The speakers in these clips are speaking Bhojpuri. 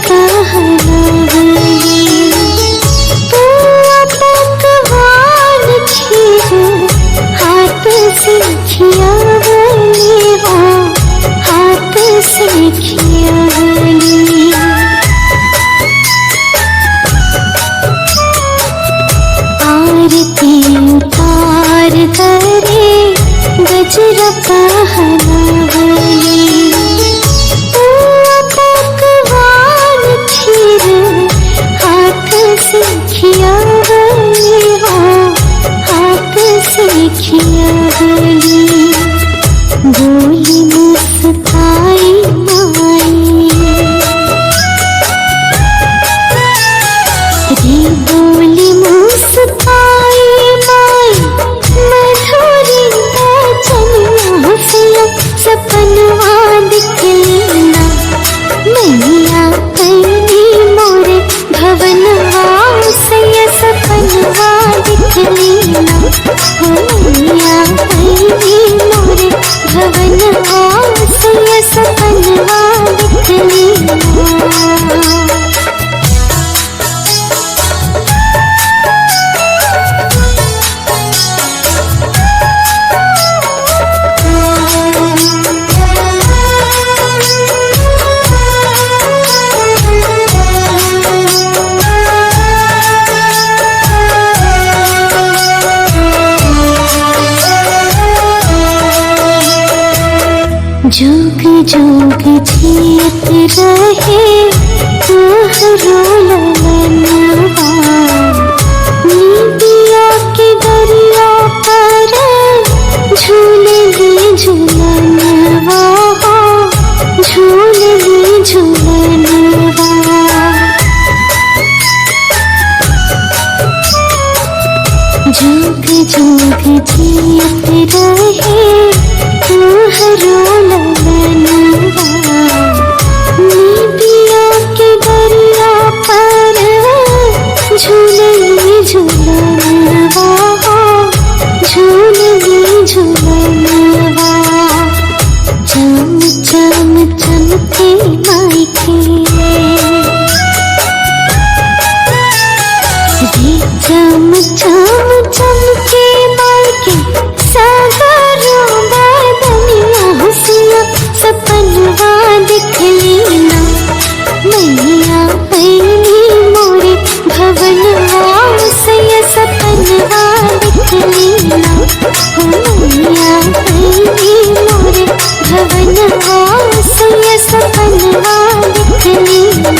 पहनावली पुआ पकवान खीर हाथ से खियावली हो हाथ से खियावली। आरती उतार करे गजरा पहनावली पुआ पकवान खीर हाथ से खियावली हो हाथ से खियावली। बोली मुस्काई माई रे बोली मुस्काई माई मधुरी वचनिया से सपनवा दिखलेना मैया पैनी मोरे भवनवा से सपनवा दिखलेना मैया पैनी मोरे भवनवा से सपनवा दिखलेना। जुग जुग जीत रहे तोहरो ललनवा नीबिया के दरिया पर झूलली झूलनवा हो झूलली झूलनवा। जुग जुग जीत रहे तोहरो ललनवा नीबिया के दरिया पर झूलली झूलनवा हो झूलली झूलनवा। चम चम चमके मायके रे चम चम चमके मायके सागरों बदनिया हंसिया सपनवा दिखलेना मैया पैनी मोरे भवनवा से सपनवा दिखलेना मैया पैनी मोरे भवनवा से सपनवा दिखलेना।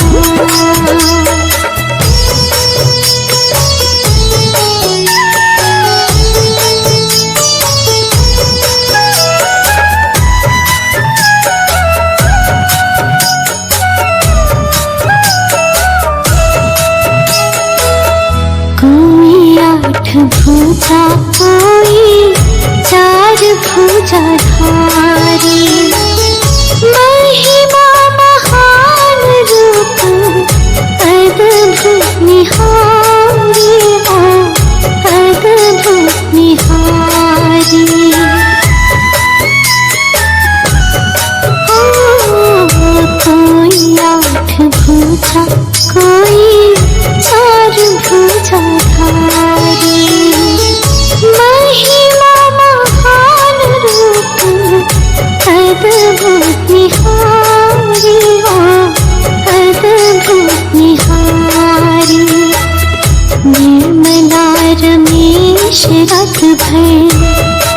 कोई आठ भुजा कोई चार भुजा धारी महिमा महान रूप अद्भुत निहारी हो अद्भुत निहारी। कोई आठ भुजा कोई चार भुजा धारी महिमा महान रूप अद्भुत निहारी हो अद्भुत निहारी। निर्मला रमेश रथ भर